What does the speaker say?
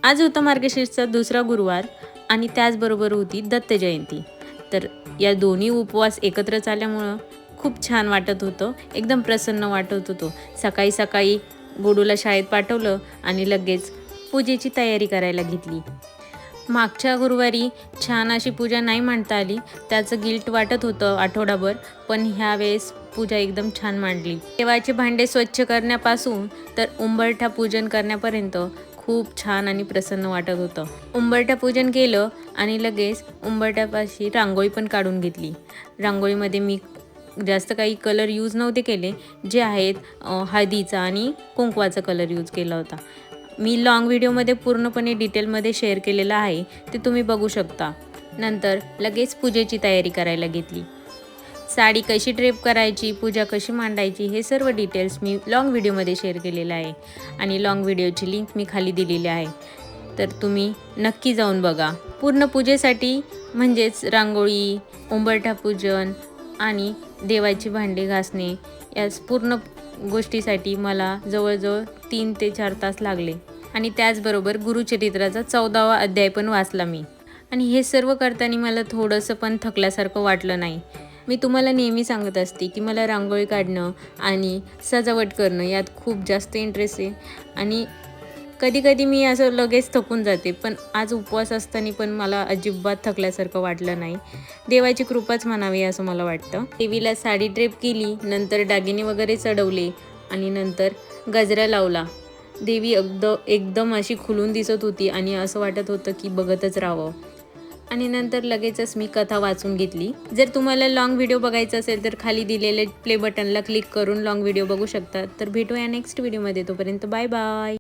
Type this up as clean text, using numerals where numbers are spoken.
आज होता मार्गशीर्षचा दुसरा गुरुवार आणि त्याचबरोबर होती दत्त जयंती। तर या दोन्ही उपवास एकत्रच आल्यामुळं खूप छान वाटत होतं, एकदम प्रसन्न वाटत होतं। सकाळी सकाळी गोडूला शाळेत पाठवलं आणि लगेच पूजेची तयारी करायला घेतली। मागच्या गुरुवारी छान अशी पूजा नाही म्हणता आली, त्याचं गिल्ट वाटत होतं आठवडाभर, पण ह्यावेळेस पूजा एकदम छान मांडली। देवाचे भांडे स्वच्छ करण्यापासून तर उंबरठा पूजन करण्यापर्यंत खूप छान आणि प्रसन्न वाटत होतं। उंबरठा पूजन केलं आणि लगेच उंबरठ्यापाशी रांगोळी पण काढून घेतली। रांगोळीमध्ये मी जास्त काही कलर यूज नव्हते केले, जे आहेत हळदीचा आणि कुंकवाचा कलर यूज केला होता। मी लॉंग व्हिडिओमध्ये पूर्णपणे डिटेलमध्ये शेअर केलेलं आहे, ते तुम्ही बघू शकता। नंतर लगेच पूजेची तयारी करायला घेतली। साडी कशी ड्रेप करायची, पूजा कशी मांडायची, हे सर्व डिटेल्स मी लॉंग व्हिडिओमध्ये शेअर केलेलं आहे आणि लॉंग व्हिडिओची लिंक मी खाली दिलेली आहे, तर तुम्ही नक्की जाऊन बघा। पूर्ण पूजेसाठी म्हणजेच रांगोळी, उंबरठा पूजन आणि देवाची भांडी घासणे या पूर्ण गोष्टीसाठी मला जवळजवळ 3 ते 4 तास लागले आणि त्याचबरोबर गुरुचरित्राचा 14वा अध्याय पण वाचला मी। आणि हे सर्व करताना मला थोडंसं पण थकल्यासारखं वाटलं नाही। मी तुम्हाला नेहमी सांगत असते की मला रांगोळी काढणं आणि सजावट करणं यात खूप जास्त इंटरेस्ट आहे आणि कधी-कधी मी असं लगेच थकून जाते, पण आज उपवास असताना पण मला अजिबात थकल्यासारखं वाटलं नाही। देवाची कृपाच म्हणावी असं मला वाटतं। देवीला साडी ड्रेप केली, नंतर दागिने वगैरे चढवले आणि नंतर गजरा लावला। देवी एकदम अशी खुलून दिसत होती आणि असं वाटत होतं की बघतच राहावं आणि नंतर लगेचच मी कथा वाचून घेतली। जर तुम्हाला लॉंग व्हिडिओ बघायचा असेल तर खाली दिलेले प्ले बटनला क्लिक करून लॉंग व्हिडिओ बघू शकता। तर भेटूया नेक्स्ट व्हिडिओमध्ये, तोपर्यंत बाय बाय।